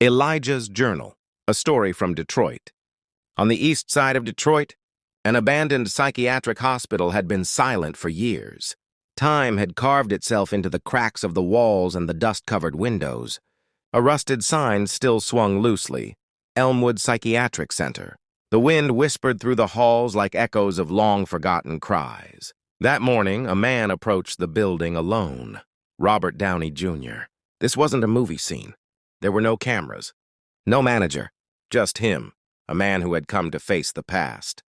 Elijah's Journal, a story from Detroit. On the east side of Detroit, an abandoned psychiatric hospital had been silent for years. Time had carved itself into the cracks of the walls and the dust-covered windows. A rusted sign still swung loosely, Elmwood Psychiatric Center. The wind whispered through the halls like echoes of long-forgotten cries. That morning, a man approached the building alone. Robert Downey Jr. This wasn't a movie scene. There were no cameras, no manager, just him, a man who had come to face the past.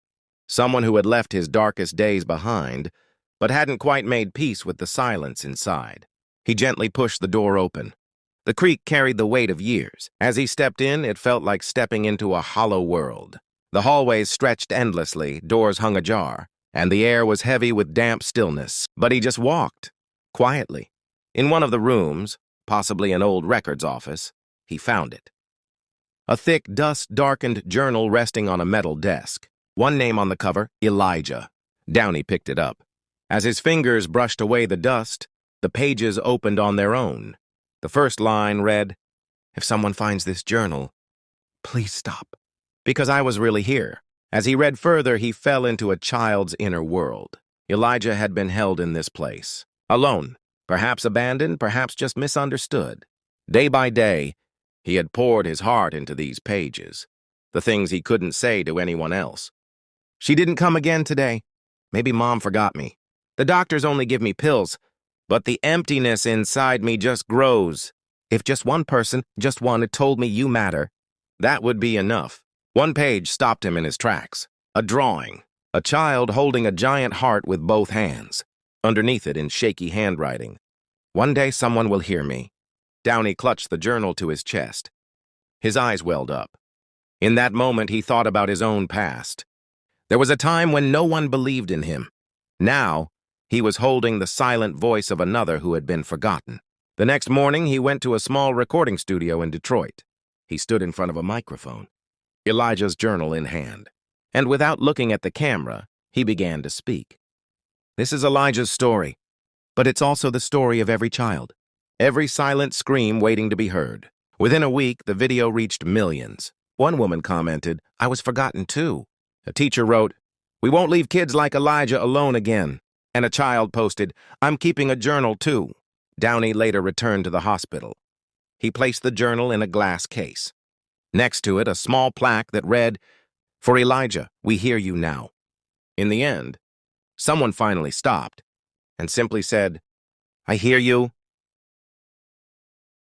Someone who had left his darkest days behind, but hadn't quite made peace with the silence inside. He gently pushed the door open. The creak carried the weight of years. As he stepped in, it felt like stepping into a hollow world. The hallways stretched endlessly, doors hung ajar, and the air was heavy with damp stillness. But he just walked, quietly. In one of the rooms, possibly an old records office, he found it. A thick, dust-darkened journal resting on a metal desk. One name on the cover, Elijah. Downey picked it up. As his fingers brushed away the dust, the pages opened on their own. The first line read, "If someone finds this journal, please stop." Because I was really here. As he read further, he fell into a child's inner world. Elijah had been held in this place, alone, perhaps abandoned, perhaps just misunderstood. Day by day, he had poured his heart into these pages, the things he couldn't say to anyone else. "She didn't come again today. Maybe Mom forgot me. The doctors only give me pills, but the emptiness inside me just grows. If just one person, just one, had told me you matter, that would be enough." One page stopped him in his tracks. A drawing, a child holding a giant heart with both hands. Underneath it, in shaky handwriting, "One day someone will hear me." Downey clutched the journal to his chest. His eyes welled up. In that moment, he thought about his own past. There was a time when no one believed in him. Now, he was holding the silent voice of another who had been forgotten. The next morning, he went to a small recording studio in Detroit. He stood in front of a microphone, Elijah's journal in hand. And without looking at the camera, he began to speak. "This is Elijah's story, but it's also the story of every child. Every silent scream waiting to be heard." Within a week, the video reached millions. One woman commented, "I was forgotten too." A teacher wrote, "We won't leave kids like Elijah alone again." And a child posted, "I'm keeping a journal too." Downey later returned to the hospital. He placed the journal in a glass case. Next to it, a small plaque that read, "For Elijah, we hear you now." In the end, someone finally stopped and simply said, "I hear you,